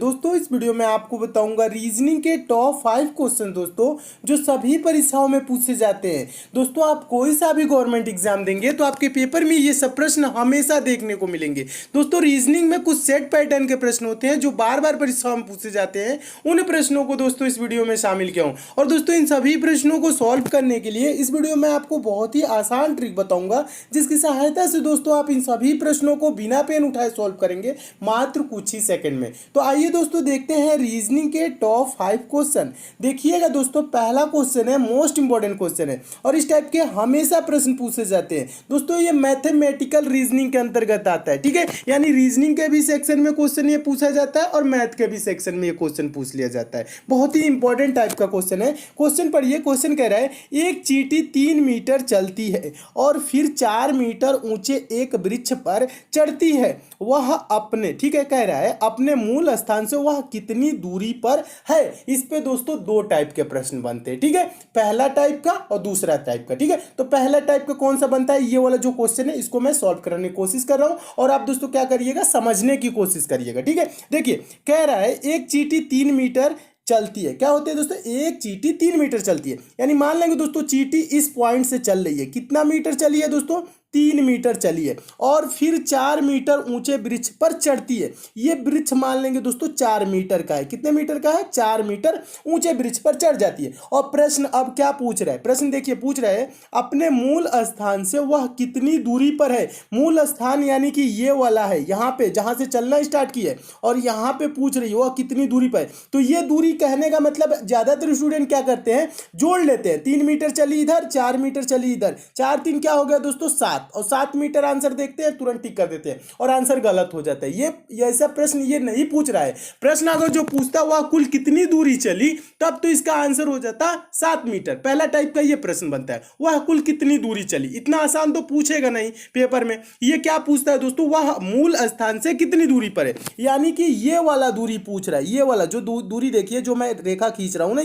दोस्तों इस वीडियो में आपको बताऊंगा रीजनिंग के टॉप 5 क्वेश्चन दोस्तों जो सभी परीक्षाओं में पूछे जाते हैं। दोस्तों आप कोई सा भी गवर्नमेंट एग्जाम देंगे तो आपके पेपर में ये सब प्रश्न हमेशा देखने को मिलेंगे। दोस्तों रीजनिंग में कुछ सेट पैटर्न के प्रश्न होते हैं जो बार बार परीक्षाओं में पूछे जाते हैं। उन प्रश्नों को दोस्तों इस वीडियो में शामिल किया हूँ और दोस्तों इन सभी प्रश्नों को सॉल्व करने के लिए इस वीडियो में आपको बहुत ही आसान ट्रिक बताऊंगा जिसकी सहायता से दोस्तों आप इन सभी प्रश्नों को बिना पेन उठाए सॉल्व करेंगे मात्र कुछ ही सेकंड में। तो आइए दोस्तों देखते हैं रीजनिंग के टॉप 5 क्वेश्चन। देखिएगा दोस्तों पहला क्वेश्चन है मोस्ट इंपॉर्टेंट क्वेश्चन है और इस टाइप के हमेशा प्रश्न पूछे जाते हैं। दोस्तों ये मैथमेटिकल रीजनिंग के अंतर्गत आता है, ठीक है, यानी रीजनिंग के भी सेक्शन में क्वेश्चन ये पूछा जाता है और मैथ के भी सेक्शन में ये क्वेश्चन पूछ लिया जाता है। बहुत ही इंपॉर्टेंट टाइप का क्वेश्चन है। क्वेश्चन पढ़िए, क्वेश्चन कह रहा है एक चींटी 3 मीटर चलती है और फिर 4 मीटर ऊंचे एक वृक्ष पर चढ़ती है। वह अपने, ठीक है, कह रहा है अपने मूल स्थान से वह कितनी दूरी पर है। इस पे दोस्तों दो टाइप के प्रश्न बनते हैं, ठीक है, पहला टाइप का और दूसरा टाइप का। ठीक है, तो पहला टाइप का कौन सा बनता है, ये वाला जो क्वेश्चन है इसको मैं सॉल्व करने की कोशिश कर रहा हूं और आप दोस्तों क्या करिएगा, समझने की कोशिश करिएगा। ठीक है, देखिए कह रहा है एक चींटी 3 मीटर चलती है। क्या होते हैं दोस्तों, एक चींटी 3 मीटर चलती है, यानी मान लेंगे दोस्तों चींटी इस पॉइंट से चल रही है। कितना मीटर चली है दोस्तों, 3 मीटर चली है और फिर 4 मीटर ऊंचे वृक्ष पर चढ़ती है। ये वृक्ष मान लेंगे दोस्तों 4 मीटर का है। कितने मीटर का है, 4 मीटर ऊंचे वृक्ष पर चढ़ जाती है। और प्रश्न अब क्या पूछ रहा है, प्रश्न देखिए पूछ रहा है अपने मूल स्थान से वह कितनी दूरी पर है। मूल स्थान यानी कि ये वाला है, यहाँ पे जहां से चलना स्टार्ट की है और यहाँ पे पूछ रही है वह कितनी दूरी पर है। तो ये दूरी कहने का मतलब ज्यादातर स्टूडेंट क्या करते हैं, जोड़ लेते हैं। 3 मीटर चली इधर, 4 मीटर चली इधर, 4 3 क्या हो गया दोस्तों 7 और 7 मीटर आंसर देखते हैं, तुरंत टिक कर देते हैं और आंसर गलत हो जाता है। ये ऐसा प्रश्न ये नहीं पूछ रहा है। प्रश्न अगर जो पूछता वह कुल कितनी दूरी चली तब तो इसका आंसर हो जाता 7 मीटर। पहला टाइप का ये प्रश्न बनता है, वह कुल कितनी दूरी चली। इतना आसान तो पूछेगा नहीं पेपर में। ये क्या पूछता है दोस्तों, वह मूल स्थान से कितनी दूरी पर है, यानी कि ये वाला दूरी पूछ रहा है। ये वाला जो दूरी देखिए जो मैं रेखा खींच रहा हूं ना,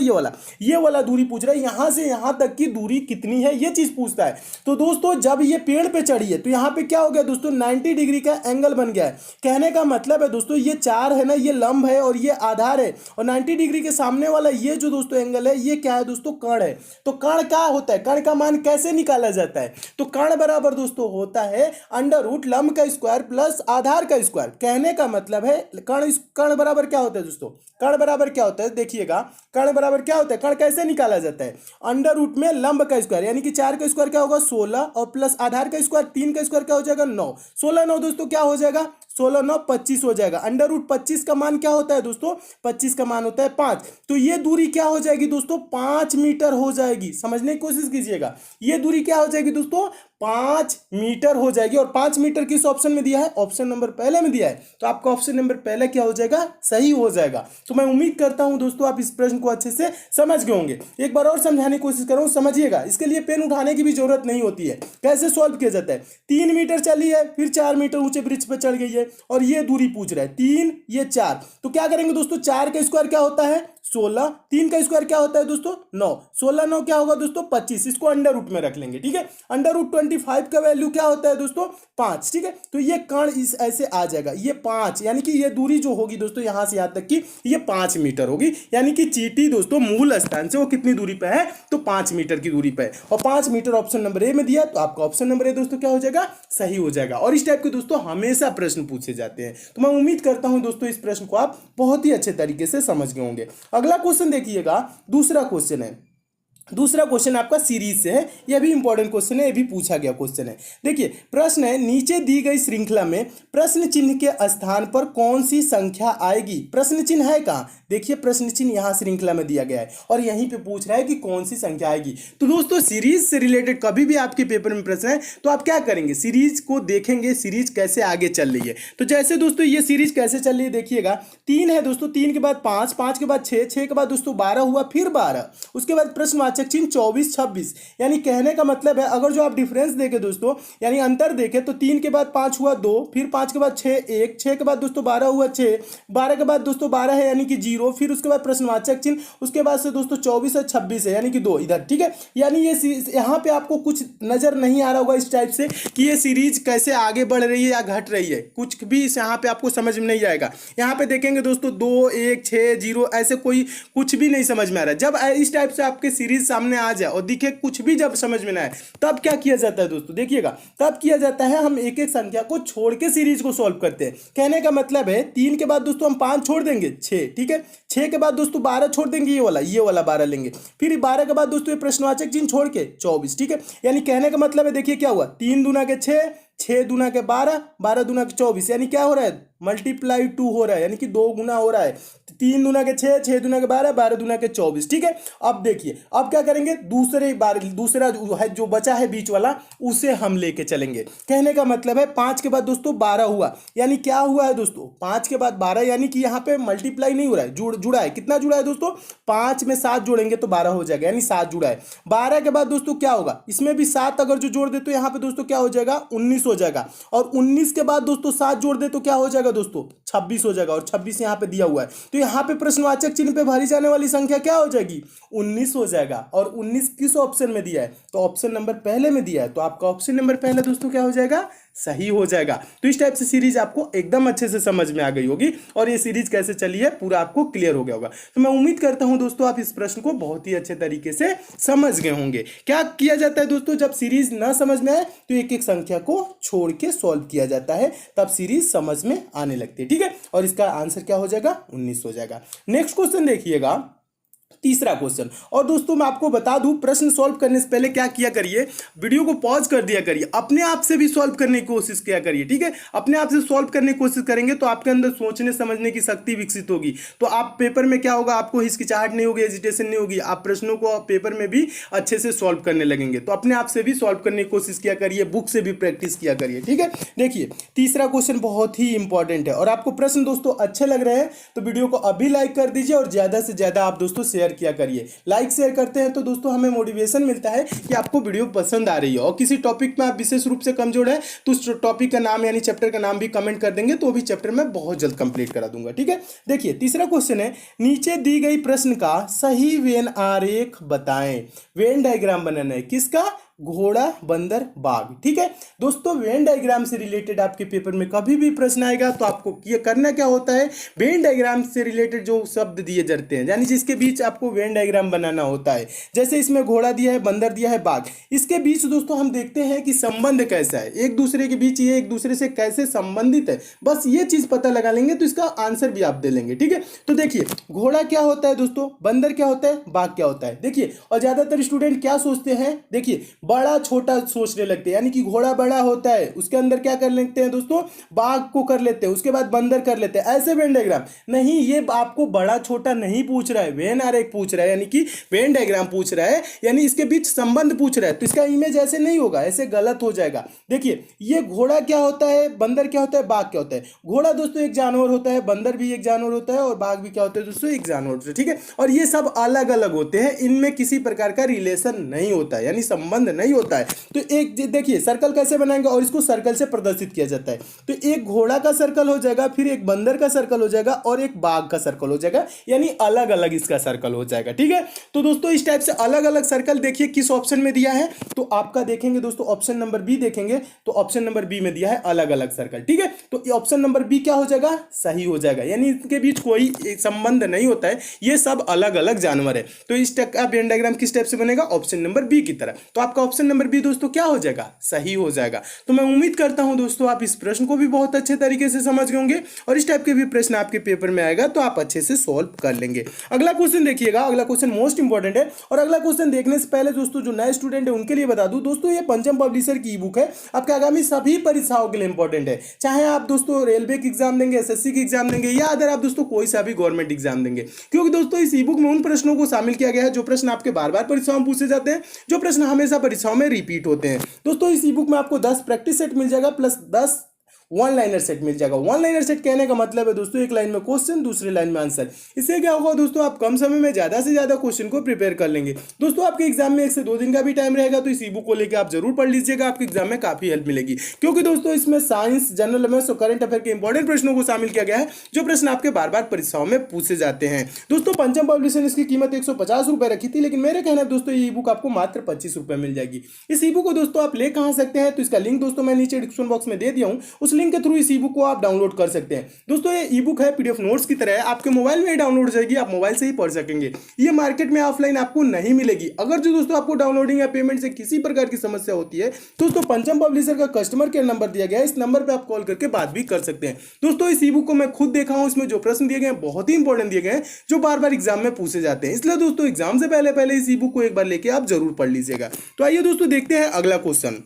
ये वाला दूरी पूछ रहा है। यहां से यहां तक की दूरी कितनी है ये चीज पूछता है। तो दोस्तों जब ये पेड़ पे चढ़ी है तो यहाँ पे क्या हो गया दोस्तों, 90 डिग्री का एंगल बन गया है। कहने का मतलब है दोस्तों ये 4 है ना, ये लंब है और ये आधार है और 90 डिग्री के सामने वाला ये जो दोस्तों एंगल है ये क्या है दोस्तों, कर्ण है। तो कर्ण क्या होता है, कर्ण का मान कैसे निकाला जाता है, तो कर्ण बराबर दोस्तों होता है अंडर रूट लंब का स्क्वायर प्लस आधार का स्क्वायर। कहने का मतलब है कर्ण बराबर क्या होता है दोस्तों, कर्ण बराबर क्या होता है, देखिएगा कर्ण बराबर क्या होता है, कर्ण कैसे निकाला जाता है, अंडर रूट में लंब का स्क्वायर यानी कि 4 का स्क्वायर क्या होगा 16 और प्लस आधार का स्क्वायर 3 का स्क्वायर क्या हो जाएगा 9। 16 9 दोस्तों क्या हो जाएगा, 16 9 25 हो जाएगा। अंडर रूट 25 का मान क्या होता है दोस्तों, 25 का मान होता है 5। तो ये दूरी क्या हो जाएगी दोस्तों, 5 मीटर हो जाएगी। समझने की कोशिश कीजिएगा, ये दूरी क्या हो जाएगी दोस्तों, 5 मीटर हो जाएगी। और 5 मीटर किस ऑप्शन में दिया है, ऑप्शन नंबर पहले में दिया है। तो आपका ऑप्शन नंबर पहले क्या हो जाएगा, सही हो जाएगा। तो मैं उम्मीद करता हूं दोस्तों आप इस प्रश्न को अच्छे से समझ गए होंगे। एक बार और समझाने की कोशिश कर रहा हूं, समझिएगा। इसके लिए पेन उठाने की भी जरूरत नहीं होती है। कैसे सॉल्व किया जाता है, 3 मीटर चली है फिर 4 मीटर ऊंचे वृक्ष पर चढ़ गई है और ये दूरी पूछ रहा है 3 ये 4। तो क्या करेंगे दोस्तों, 4 का स्क्वायर क्या होता है 16, 3 का स्क्वायर क्या होता है दोस्तों 9, 16 9 क्या होगा दोस्तों 25। इसको अंडर रूट में रख लेंगे, ठीक है। अंडर रूट 25 का वैल्यू क्या होता है दोस्तों 5, ठीक है। तो ये कर्ण इस ऐसे आ जाएगा, ये 5 यानी कि ये दूरी जो होगी दोस्तों यहां से यहां तक की ये 5 मीटर होगी। यानी कि चींटी दोस्तों मूल स्थान से वो कितनी दूरी पे है, तो 5 मीटर की दूरी पे है और 5 मीटर ऑप्शन नंबर ए में दिया। तो आपका ऑप्शन नंबर ए दोस्तों क्या हो जाएगा, सही हो जाएगा। और इस टाइप के दोस्तों हमेशा प्रश्न पूछे जाते हैं। तो मैं उम्मीद करता हूं दोस्तों इस प्रश्न को आप बहुत ही अच्छे तरीके से समझ गए होंगे। अगला क्वेश्चन देखिएगा, दूसरा क्वेश्चन है। दूसरा क्वेश्चन आपका सीरीज से है, यह भी इंपॉर्टेंट क्वेश्चन है, यह भी पूछा गया क्वेश्चन है। देखिए प्रश्न है नीचे दी गई श्रृंखला में प्रश्न चिन्ह के स्थान पर कौन सी संख्या आएगी। प्रश्न चिन्ह है कहाँ, देखिए प्रश्न चिन्ह यहाँ श्रृंखला में दिया गया है और यहीं पे पूछ रहा है कि कौन सी संख्या आएगी। तो दोस्तों सीरीज से रिलेटेड कभी भी आपके पेपर में प्रश्न है तो आप क्या करेंगे, सीरीज को देखेंगे, सीरीज कैसे आगे चल रही है। तो जैसे दोस्तों ये सीरीज कैसे चल रही है, देखिएगा 3 है दोस्तों, 3 के बाद 5, 5 के बाद 6, 6 के बाद दोस्तों 12 हुआ, फिर 12, उसके बाद प्रश्नवाची प्रश्नवाचक चिन्ह 24 26। यानी कहने का मतलब है अगर जो आप डिफरेंस देखें दोस्तों, यानी अंतर देखें तो 3 के बाद 5 हुआ 2, फिर 5 के बाद 6 1, 6 के बाद दोस्तों 12 हुआ 6, 12 के बाद दोस्तों 12 है यानी कि 0, फिर उसके बाद प्रश्नवाचक चिन्ह, उसके बाद से दोस्तों 24 है 26 है यानी कि 2 इधर। ठीक है, यानी ये यहाँ पे आपको कुछ नजर नहीं आ रहा होगा इस टाइप से कि ये सीरीज कैसे आगे बढ़ रही है या घट रही है, कुछ भी इस यहाँ पे आपको समझ में नहीं आएगा। यहाँ पे देखेंगे दोस्तों 2 1 6 0 ऐसे कोई कुछ भी नहीं समझ में आ रहा है। जब इस टाइप से आपके सीरीज सामने आ जाए और दिखे कुछ भी जब समझ में ना आए, तब क्या किया जाता है दोस्तों, देखिएगा तब किया जाता है हम एक एक संख्या को छोड़ के सीरीज को सॉल्व करते हैं। कहने का मतलब है 3 के बाद दोस्तों हम 5 छोड़ देंगे 6, ठीक है, 6 के बाद दोस्तों 12 छोड़ देंगे, ये वाला 12 लेंगे, फिर 12 के बाद दोस्तों ये प्रश्नवाचक चिन्ह छोड़ के 24। ठीक है, यानी कहने का मतलब है देखिए क्या हुआ, 3 दूना के 6, 6 दूना के 12, 12 दूना के 24, यानी क्या हो रहा है, मल्टीप्लाई 2 हो रहा है, यानी कि 2 गुना हो रहा है। 3 दूना के 6, 6 दूना के 12, 12 दूना के 24। ठीक है, अब देखिए अब क्या करेंगे, दूसरा है जो बचा है बीच वाला उसे हम लेके चलेंगे। कहने का मतलब है 5 के बाद दोस्तों 12 हुआ, यानी क्या हुआ है दोस्तों, 5 के बाद 12 यानी कि यहाँ पे मल्टीप्लाई नहीं हो रहा है, जुड़ा है। कितना जुड़ा है दोस्तों, 5 में 7 जोड़ेंगे तो 12 हो जाएगा, यानी 7 जुड़ा है। 12 के बाद दोस्तों क्या होगा, इसमें भी 7 अगर जो जोड़ दे तो यहाँ पे दोस्तों क्या हो जाएगा, 19 हो जाएगा, और 19 के बाद दोस्तों 7 जोड़ दे तो क्या हो जाएगा दोस्तों, 26 हो जाएगा, और 26 यहाँ पे दिया हुआ है, तो यहाँ पे प्रश्नवाचक चिन्ह पे भरी जाने वाली संख्या क्या हो जाएगी, 19 हो जाएगा। और 19 किस ऑप्शन में दिया है, तो ऑप्शन नंबर पहले में दिया है, तो आपका ऑप्शन नंबर पहले दोस्तों क्या हो जाएगा, सही हो जाएगा। तो इस टाइप से सीरीज आपको एकदम अच्छे से समझ में आ गई होगी, और ये सीरीज कैसे चली है पूरा आपको क्लियर हो गया होगा। तो मैं उम्मीद करता हूं दोस्तों आप इस प्रश्न को बहुत ही अच्छे तरीके से समझ गए होंगे। क्या किया जाता है दोस्तों, जब सीरीज ना समझ में आए तो एक एक संख्या को छोड़ के सॉल्व किया जाता है, तब सीरीज समझ में आने लगती है। ठीक है, और इसका आंसर क्या हो जाएगा, 19 हो जाएगा। नेक्स्ट क्वेश्चन देखिएगा, तीसरा क्वेश्चन। और दोस्तों मैं आपको बता दूं, प्रश्न सॉल्व करने से पहले क्या किया करिए, वीडियो को पॉज कर दिया करिए, अपने आप से भी सॉल्व करने की कोशिश किया करिए। ठीक है, अपने आप से सॉल्व करने की कोशिश करेंगे तो आपके अंदर सोचने समझने की शक्ति विकसित होगी, तो आप पेपर में क्या होगा, आपको हिचकिचाहट नहीं होगी, हेजिटेशन नहीं होगी, आप प्रश्नों को पेपर में भी अच्छे से सॉल्व करने लगेंगे। तो अपने आप से भी सॉल्व करने की कोशिश किया करिए, बुक से भी प्रैक्टिस किया करिए। ठीक है, देखिए तीसरा क्वेश्चन बहुत ही इंपॉर्टेंट है, और आपको प्रश्न दोस्तों अच्छे लग रहे हैं तो वीडियो को अभी लाइक कर दीजिए, और ज्यादा से ज्यादा आप दोस्तों शेयर किया करिए। लाइक शेयर करते हैं तो दोस्तों हमें मोटिवेशन मिलता है कि आपको वीडियो पसंद आ रही है, और किसी टॉपिक में आप विशेष रूप से कमजोर है तो उस टॉपिक का नाम यानी चैप्टर का नाम भी कमेंट कर देंगे, तो भी चैप्टर में बहुत जल्द कंप्लीट करा दूंगा। ठीक है, देखिए तीसरा क्वेश्चन है, नीचे दी गई प्रश्न का सही वेन आरेख बताएं। वेन डायग्राम बनाना है, किसका, घोड़ा बंदर बाघ। ठीक है दोस्तों, वेन डायग्राम से रिलेटेड आपके पेपर में कभी भी प्रश्न आएगा तो आपको ये करना क्या होता है, वेन डायग्राम से रिलेटेड जो शब्द दिए जाते हैं, यानी जिसके बीच आपको वेन डायग्राम बनाना होता है, जैसे इसमें घोड़ा दिया है, बंदर दिया है, बाघ, इसके बीच दोस्तों हम देखते हैं कि संबंध कैसा है, एक दूसरे के बीच ये एक दूसरे से कैसे संबंधित है, बस ये चीज पता लगा लेंगे तो इसका आंसर भी आप दे लेंगे। ठीक है, तो देखिए घोड़ा क्या होता है दोस्तों, बंदर क्या होता है, बाघ क्या होता है। देखिए, और ज्यादातर स्टूडेंट क्या सोचते हैं, देखिए बड़ा छोटा सोचने लगते हैं, यानी कि घोड़ा बड़ा होता है उसके अंदर क्या कर लेते हैं दोस्तों, बाघ को कर लेते हैं, उसके बाद बंदर कर लेते हैं, ऐसे वेन डायग्राम नहीं, ये आपको बड़ा छोटा नहीं पूछ रहा है, वेन आरेख पूछ रहा है, यानी कि वेन डायग्राम पूछ रहा है, यानी इसके बीच संबंध पूछ रहा है, तो इसका इमेज ऐसे नहीं होगा, ऐसे गलत हो जाएगा। देखिए ये घोड़ा क्या होता है, बंदर क्या होता है, बाघ क्या होता है। घोड़ा दोस्तों एक जानवर होता है, बंदर भी एक जानवर होता है, और बाघ भी क्या होता है दोस्तों, एक जानवर होता है। ठीक है, और ये सब अलग अलग होते हैं, इनमें किसी प्रकार का रिलेशन नहीं होता है, यानी संबंध नहीं होता है। तो एक देखिए सर्कल कैसे बनाएंगे, और इसको सर्कल से प्रदर्शित किया जाता है, तो एक घोड़ा का सर्कल हो जाएगा, फिर एक बंदर का सर्कल हो जाएगा, और एक बाघ का सर्कल हो जाएगा, यानी अलग अलग इसका सर्कल हो जाएगा। ठीक है, तो दोस्तों इस टाइप से अलग अलग सर्कल देखिए किस ऑप्शन में दिया है, तो आपका देखेंगे दोस्तों ऑप्शन नंबर बी देखेंगे, तो ऑप्शन नंबर बी में दिया है अलग अलग सर्कल। ठीक है, तो ऑप्शन नंबर बी क्या हो जाएगा, सही हो जाएगा, यानी इनके बीच कोई संबंध नहीं होता है, ये सब अलग अलग जानवर है। तो इस टाइप का वेन डायग्राम किस टाइप से बनेगा, ऑप्शन नंबर बी की तरह, तो आपका ऑप्शन नंबर बी दोस्तों क्या हो जाएगा, सही हो जाएगा। तो मैं उम्मीद करता हूं दोस्तों आप इस प्रश्न को भी बहुत अच्छे तरीके से समझ गए होंगे, और इस टाइप के भी प्रश्न आपके पेपर में आएगा तो आप अच्छे से सॉल्व कर लेंगे। अगला क्वेश्चन देखिएगा, अगला क्वेश्चन मोस्ट इंपॉर्टेंट है, और अगला क्वेश्चन देखने से पहले दोस्तों जो नए स्टूडेंट है उनके लिए बता दूं दोस्तों, ये पंचम पब्लिशर की ई बुक है, आपके आगामी सभी परीक्षाओं के लिए इंपॉर्टेंट है, चाहे आप दोस्तों रेलवे की एग्जाम देंगे, एसएससी की एग्जाम देंगे, या अगर आप दोस्तों कोई सा भी गवर्नमेंट एग्जाम देंगे, क्योंकि दोस्तों इस ई बुक में उन प्रश्नों को शामिल किया गया है जो प्रश्न आपके बार बार परीक्षाओं में पूछे जाते हैं, जो प्रश्न हमेशा परीक्षाओं में रिपीट होते हैं। दोस्तों इस ई बुक में आपको 10 प्रैक्टिस सेट मिल जाएगा, प्लस 10 वन लाइनर सेट मिल जाएगा। वन लाइनर सेट कहने का मतलब है दोस्तों एक लाइन में क्वेश्चन, दूसरी लाइन में आंसर। इससे क्या होगा दोस्तों, आप कम समय में ज्यादा से ज्यादा क्वेश्चन को प्रिपेयर कर लेंगे। दोस्तों आपके एग्जाम में 1 से 2 दिन का भी टाइम रहेगा, तो इस ई बुक को लेकर आप जरूर पढ़ लीजिएगा, आपके एग्जाम में काफी हेल्प मिलेगी। क्योंकि दोस्तों इसमें साइंस, जनरल अवेयरनेस और करंट अफेयर के इंपॉर्टेंट प्रश्नों को शामिल किया गया है, जो प्रश्न आपके बार बार परीक्षाओं में पूछे जाते हैं। दोस्तों पंचम पब्लिशर ने इसकी कीमत 150 रुपए रखी थी, लेकिन मेरे कहना है दोस्तों ये ई बुक आपको मात्र 25 रुपए मिल जाएगी। इस ई बुक को दोस्तों आप ले कहां सकते हैं, तो इसका लिंक दोस्तों मैं नीचे डिस्क्रिप्शन बॉक्स में दे दिया हूं, उस लिंक के थ्रू इस ई बुक को आप डाउनलोड कर सकते हैं। दोस्तों ये ई बुक है पीडीएफ नोट्स की तरह है, आपके मोबाइल में ही डाउनलोड हो जाएगी, आप मोबाइल से ही पढ़ सकेंगे। ये मार्केट में ऑफलाइन आपको नहीं मिलेगी। अगर जो दोस्तों आपको डाउनलोडिंग या पेमेंट से किसी प्रकार की समस्या होती है, दोस्तों पंचम पब्लिशर का कस्टमर केयर नंबर दिया गया है, इस नंबर पर आप कॉल करके बात भी कर सकते हैं। दोस्तों इस ई बुक को मैं खुद देखा हूं, इसमें जो प्रश्न दिए गए हैं बहुत ही इंपॉर्टेंट दिए गए हैं, जो बार बार एग्जाम में पूछे जाते हैं। इसलिए दोस्तों एग्जाम से पहले इस ई बुक को एक बार लेके आप जरूर पढ़ लीजिएगा। तो आइए दोस्तों देखते हैं अगला क्वेश्चन।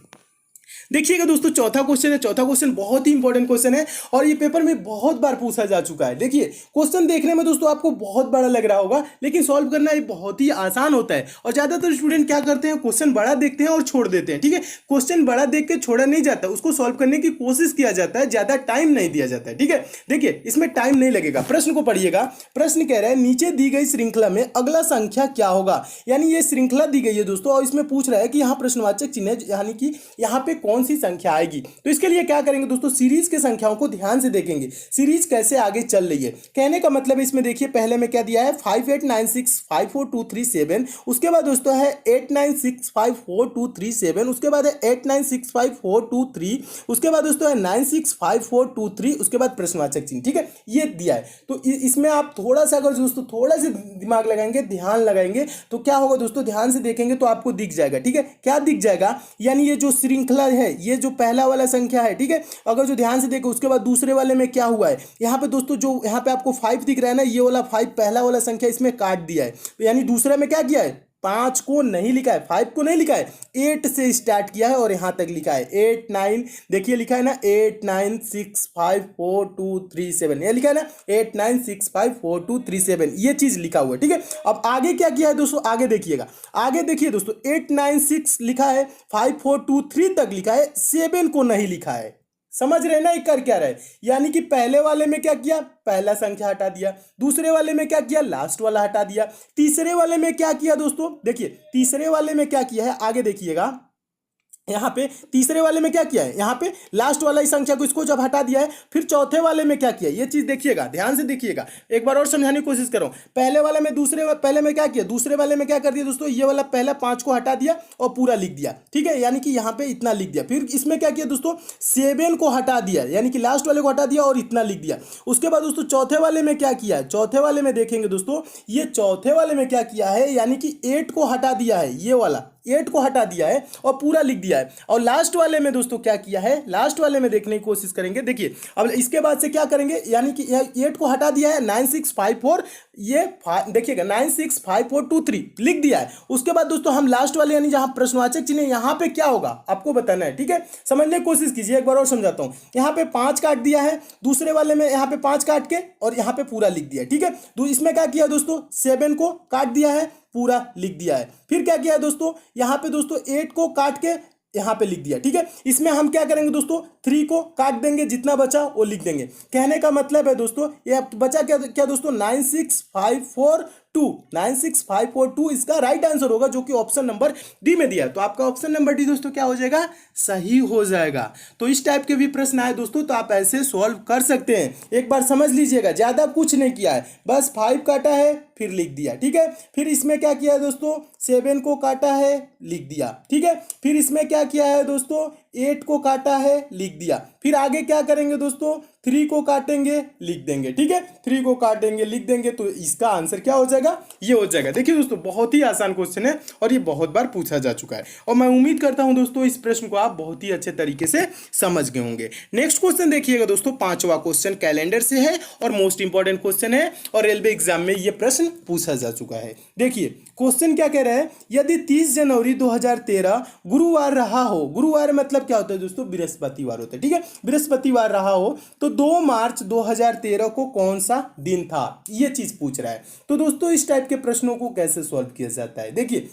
देखिएगा दोस्तों चौथा क्वेश्चन है। चौथा क्वेश्चन बहुत ही इंपॉर्टेंट क्वेश्चन है और ये पेपर में बहुत बार पूछा जा चुका है। देखिए क्वेश्चन देखने में दोस्तों आपको बहुत बड़ा लग रहा होगा, लेकिन सॉल्व करना ये बहुत ही आसान होता है। और ज्यादातर स्टूडेंट क्या करते हैं, क्वेश्चन बड़ा देखते हैं और छोड़ देते हैं। ठीक है, क्वेश्चन बड़ा देख के छोड़ा नहीं जाता, उसको सॉल्व करने की कोशिश किया जाता है, ज्यादा टाइम नहीं दिया जाता है। ठीक है, देखिए इसमें टाइम नहीं लगेगा। प्रश्न को पढ़िएगा। प्रश्न कह रहा है नीचे दी गई श्रृंखला में अगला संख्या क्या होगा। यानी ये श्रृंखला दी गई है दोस्तों, और इसमें पूछ रहा है कि यहाँ प्रश्नवाचक चिन्ह यानी कि यहाँ पे कौन सी संख्या आएगी। तो इसके लिए क्या करेंगे दोस्तों, सीरीज के संख्याओं को ध्यान से देखेंगे, सीरीज कैसे आगे चल रही है। कहने का मतलब है इसमें देखिए पहले में क्या दिया है 58965427, उसके बाद दोस्तों है 89654237, उसके बाद है 896542, उसके बाद दोस्तों है 965423, उसके बाद प्रश्नवाचक चिन्ह। ठीक है, ये दिया है। तो इसमें आप थोड़ा सा अगर दोस्तों थोड़ा सा दिमाग लगाएंगे, ध्यान लगाएंगे, तो क्या होगा दोस्तों, ध्यान से देखेंगे तो आपको दिख जाएगा। ठीक है, क्या दिख जाएगा, यानी ये जो श्रृंखला है, ये जो पहला वाला संख्या है, ठीक है, अगर जो ध्यान से देखो उसके बाद दूसरे वाले में क्या हुआ है, यहाँ पे दोस्तों जो यहाँ पे आपको 5 दिख रहा है ना, ये वाला 5 पहला वाला संख्या इसमें काट दिया है। तो यानी दूसरे में क्या किया है, 5 को नहीं लिखा है, 5 को नहीं लिखा है, 8 से स्टार्ट किया है और यहां तक लिखा है 8 9, देखिए लिखा है ना 89654237, ये लिखा है ना 89654237, ये चीज लिखा हुआ है। ठीक है, अब आगे क्या किया है दोस्तों, आगे देखिएगा, आगे देखिए दोस्तों 896 लिखा है, 5423 तक लिखा है, 7 को नहीं लिखा है। समझ रहे ना, ये कर क्या रहे, यानी कि पहले वाले में क्या किया, पहला संख्या हटा दिया, दूसरे वाले में क्या किया, लास्ट वाला हटा दिया, तीसरे वाले में क्या किया दोस्तों, देखिए तीसरे वाले में क्या किया है, आगे देखिएगा, यहाँ पे तीसरे वाले में क्या किया है, यहाँ पे लास्ट वाला ही संख्या को इसको जब हटा दिया है, फिर चौथे वाले में क्या किया, ये चीज देखिएगा, ध्यान से देखिएगा, एक बार और समझाने की कोशिश करो। पहले वाले में पहले में क्या किया, दूसरे वाले में क्या कर दिया दोस्तों, ये वाला पहला 5 को हटा दिया और पूरा लिख दिया। ठीक है, यानी कि यहाँ पे इतना लिख दिया। फिर इसमें क्या किया दोस्तों, 7 को हटा दिया, यानी कि लास्ट वाले को हटा दिया और इतना लिख दिया। उसके बाद दोस्तों चौथे वाले में क्या किया है, चौथे वाले में देखेंगे दोस्तों, ये चौथे वाले में क्या किया है, यानी कि 8 को हटा दिया है, ये वाला 8 को हटा दिया है और पूरा लिख दिया है। और लास्ट वाले में दोस्तों क्या किया है, लास्ट वाले में देखने की कोशिश करेंगे। देखिए अब इसके बाद से क्या करेंगे, यानी कि 8 को हटा दिया है, 9654, ये देखिएगा 965423 लिख दिया है। उसके बाद दोस्तों हम लास्ट वाले यानी जहां प्रश्नवाचक चिन्ह यहां पे क्या होगा आपको बताना है। ठीक है, समझने की कोशिश कीजिए, एक बार और समझाता हूं। यहां पे 5 काट दिया है, दूसरे वाले में यहां पे 5 काट के और यहां पे पूरा लिख दिया। ठीक है, तो इसमें क्या किया दोस्तों, 7 को काट दिया है, पूरा लिख दिया है। फिर क्या किया है दोस्तों, यहां पे दोस्तों 8 को काट के यहां पे लिख दिया। ठीक है, इसमें हम क्या करेंगे दोस्तों, 3 को काट देंगे, जितना बचा वो लिख देंगे। कहने का मतलब है दोस्तों ये बचा क्या क्या दोस्तों, 96542 इसका राइट आंसर होगा, जो कि ऑप्शन नंबर डी में दिया है। तो आपका ऑप्शन नंबर डी दोस्तों क्या हो जाएगा, सही हो जाएगा। तो इस टाइप के भी प्रश्न आए दोस्तों तो आप ऐसे सॉल्व कर सकते हैं। एक बार समझ लीजिएगा, ज्यादा कुछ नहीं किया है, बस 5 काटा है फिर लिख दिया। ठीक है, फिर इसमें क्या किया है दोस्तों, 7 को काटा है लिख दिया। ठीक है, फिर इसमें क्या किया है दोस्तों, 8 को काटा है लिख दिया। फिर आगे क्या करेंगे दोस्तों, 3 को काटेंगे लिख देंगे। ठीक है, 3 को काटेंगे लिख देंगे, तो इसका आंसर क्या हो जाएगा, ये हो जाएगा। देखिए दोस्तों बहुत ही आसान क्वेश्चन है और ये बहुत बार पूछा जा चुका है, और मैं उम्मीद करता हूं दोस्तों इस प्रश्न को आप बहुत ही अच्छे तरीके से समझ गए होंगे। नेक्स्ट क्वेश्चन देखिएगा दोस्तों, 5वां क्वेश्चन कैलेंडर से है और मोस्ट इंपॉर्टेंट क्वेश्चन है, और रेलवे एग्जाम में ये प्रश्न पूछा जा चुका है। देखिए क्वेश्चन क्या कह रहा है, यदि 30 जनवरी 2013 गुरुवार रहा हो, गुरुवार मतलब क्या होता है दोस्तों, बृहस्पतिवार होता है। ठीक है, बृहस्पतिवार रहा हो तो 2 मार्च 2013 को कौन सा दिन था, ये चीज पूछ रहा है। तो दोस्तों इस टाइप के प्रश्नों को कैसे सॉल्व किया जाता है, देखिए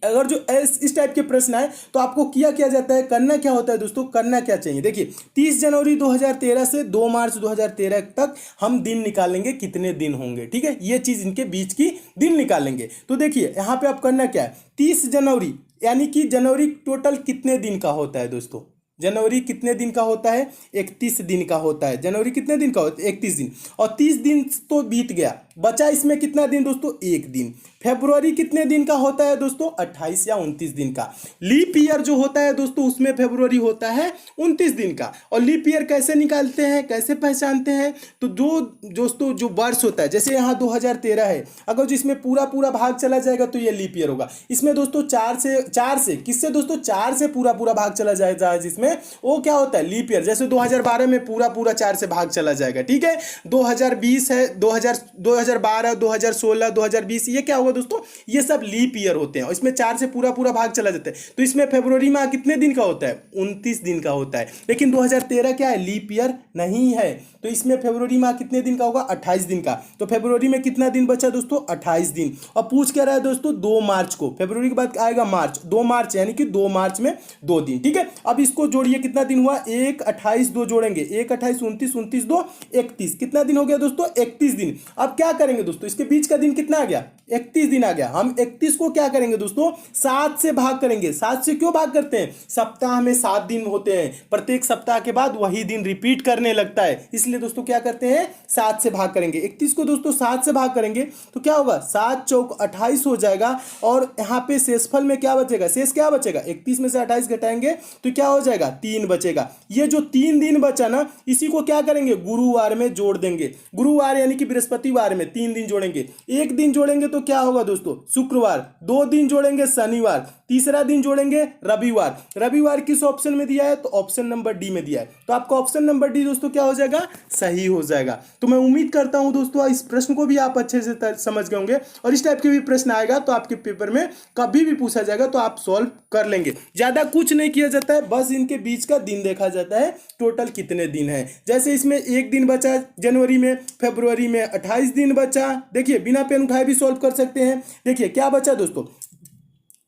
अगर जो इस टाइप के प्रश्न आए तो आपको किया जाता है, करना क्या होता है दोस्तों, करना क्या चाहिए। देखिए 30 जनवरी 2013 से 2 मार्च 2013 तक हम दिन निकालेंगे, कितने दिन होंगे, ठीक है, ये चीज इनके बीच की दिन निकालेंगे। तो देखिए यहाँ पे आप करना क्या है, 30 जनवरी यानी कि जनवरी टोटल कितने दिन का होता है दोस्तों, जनवरी कितने दिन का होता है, 31 दिन का होता है। जनवरी कितने दिन का होता है, 31 दिन। और 30 दिन तो बीत गया, बचा इसमें कितना दिन दोस्तों, एक दिन। फेब्रुवरी कितने दिन का होता है दोस्तों, 28 या 29 दिन का। लीप ईयर जो होता है दोस्तों उसमें फेब्रुवरी होता है 29 दिन का। और लीप ईयर कैसे निकालते हैं, कैसे पहचानते हैं, तो जो दोस्तों जो वर्ष होता है, जैसे यहाँ 2013 है, अगर जो इसमें पूरा पूरा भाग चला जाएगा तो ये लीप ईयर होगा। इसमें दोस्तों चार से किससे दोस्तों, 4 से पूरा पूरा भाग चला जाएगा, जिसमें वो क्या होता है, लीप ईयर। जैसे 2012 में पूरा पूरा 4 से भाग चला जाएगा, ठीक है। 2020 है, 2012, 2016, 2020, ये क्या होगा दोस्तों, ये सब लीप ईयर होते हैं और इसमें 4 से पूरा पूरा भाग चला जाता है। तो इसमें फरवरी माह कितने दिन का होता है, 29 दिन का होता है। लेकिन 2013 क्या है, लीप ईयर नहीं है, तो इसमें फरवरी माह कितने दिन का होगा, 28 दिन का। तो फरवरी में कितना दिन बचा दोस्तों, 28 दिन। और पूछ क्या रहा है दोस्तों, 2 मार्च को, फरवरी के बाद आएगा मार्च, 2 मार्च यानी कि 2 मार्च में 2 दिन, ठीक है। अब इसको जोड़िए, कितना दिन हुआ, 1, 28, 2 जोड़ेंगे, 1, 28, 29, 29, 2, 31, कितना दिन हो गया दोस्तों, 31 दिन। अब क्या करेंगे दोस्तों, इसके बीच का दिन कितना आ गया, 31 दिन आ गया। हम 31 को क्या करेंगे दोस्तों, 7 से भाग करेंगे। 7 से क्यों भाग करते हैं, सप्ताह में 7 दिन होते हैं, प्रत्येक सप्ताह के बाद वही दिन रिपीट करने लगता है, इसलिए दोस्तों क्या करते हैं, 7 से भाग करेंगे। 31 को दोस्तों 7 से भाग करेंगे तो क्या होगा, 7 चौक 28 हो जाएगा। और यहाँ पे शेषफल में क्या बचेगा, शेष क्या बचेगा, 31 में से 28 घटाएंगे तो क्या हो जाएगा, 3 बचेगा। ये जो 3 दिन बचा ना, इसी को क्या करेंगे, गुरुवार में जोड़ देंगे। गुरुवार यानी कि बृहस्पतिवार में 3 दिन जोड़ेंगे, 1 दिन जोड़ेंगे तो क्या होगा दोस्तों, शुक्रवार। 2 दिन जोड़ेंगे, शनिवार। तीसरा दिन जोड़ेंगे, रविवार। रविवार किस ऑप्शन में दिया है, तो ऑप्शन नंबर डी में दिया है, तो आपका ऑप्शन नंबर डी दोस्तों क्या हो जाएगा, सही हो जाएगा। तो मैं उम्मीद करता हूं दोस्तों इस प्रश्न को भी आप अच्छे से समझ गए होंगे, और इस टाइप के भी प्रश्न आएगा तो आपके पेपर में कभी भी पूछा जाएगा तो आप सॉल्व कर लेंगे। ज्यादा कुछ नहीं किया जाता है, बस इनके बीच का दिन देखा जाता है, टोटल कितने दिन है। जैसे इसमें 1 दिन बचा जनवरी में, फरवरी में 28 दिन बचा। देखिए बिना पेन उठाए भी सॉल्व कर सकते हैं। देखिए क्या बचा दोस्तों,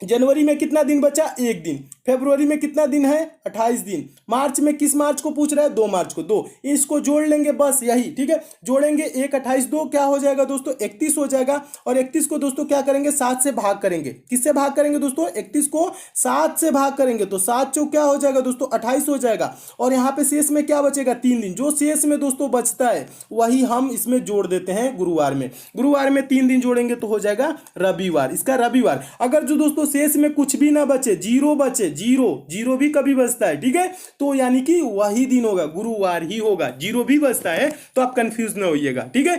जनवरी में कितना दिन बचा, 1 दिन। फरवरी में कितना दिन है, 28 दिन। मार्च में किस मार्च को पूछ रहा है, 2 मार्च को, 2। इसको जोड़ लेंगे बस यही, ठीक है। जोड़ेंगे 1, 28, 2 क्या हो जाएगा दोस्तों, 31 हो जाएगा। और 31 को दोस्तों क्या करेंगे, 7 से भाग करेंगे। किससे भाग करेंगे दोस्तों, 31 को 7 से भाग करेंगे तो 7 चौक क्या हो जाएगा दोस्तों, 28 हो जाएगा। और यहाँ पे शेष में क्या बचेगा, 3 दिन। जो शेष में दोस्तों बचता है वही हम इसमें जोड़ देते हैं गुरुवार में। गुरुवार में 3 दिन जोड़ेंगे तो हो जाएगा रविवार, इसका रविवार। अगर जो दोस्तों शेष में कुछ भी ना बचे, जीरो बचे, जीरो भी कभी बचता है, ठीक है, तो यानी कि वही दिन होगा, गुरुवार ही होगा। जीरो भी बचता है तो आप कंफ्यूज ना होइएगा, ठीक है।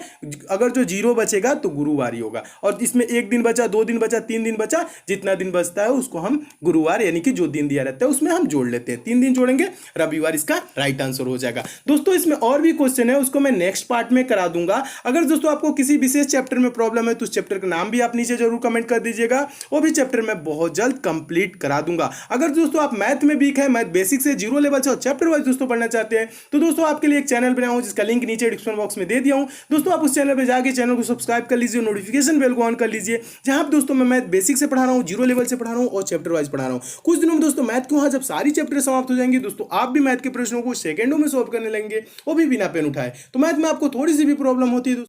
अगर जो जीरो बचेगा तो गुरुवार ही होगा। और इसमें 1 दिन बचा, 2 दिन बचा, 3 दिन बचा, जितना दिन बचता है उसको हम गुरुवार यानी कि जो दिन दिया रहता है उसमें हम जोड़ लेते हैं। 3 दिन जोड़ेंगे, रविवार इसका राइट आंसर हो जाएगा। दोस्तों इसमें और भी क्वेश्चन है, उसको मैं नेक्स्ट पार्ट में करा दूंगा। अगर दोस्तों आपको किसी विशेष चैप्टर में प्रॉब्लम है तो उस चैप्टर का नाम भी आप नीचे जरूर कमेंट कर दीजिएगा, वो भी चैप्टर में बहुत जल्द कंप्लीट करा दूंगा। अगर दोस्तों आप मैथ में वीक है, मैथ बेसिक से 0 लेवल से और चैप्टर वाइज दोस्तों पढ़ना चाहते हैं तो दोस्तों आपके लिए एक चैनल बनाया हूं जिसका लिंक नीचे डिस्क्रिप्शन बॉक्स में दे दिया हूं। दोस्तों आप उस चैनल पे जाके चैनल को सब्सक्राइब कर लीजिए, नोटिफिकेशन बेल को ऑन कर लीजिए, जहां पे दोस्तों मैं मैथ बेसिक से पढ़ा रहा हूं, 0 लेवल से पढ़ा रहा हूं और चैप्टर वाइज पढ़ा रहा हूं। कुछ दिनों में दोस्तों मैथ के वहां जब सारी चैप्टर समाप्त हो जाएंगे दोस्तों आप भी मैथ के प्रश्नों को सेकंडों में सॉल्व करने लगेंगे, वो भी बिना पेन उठाए। तो मैथ में आपको थोड़ी सी भी प्रॉब्लम होती है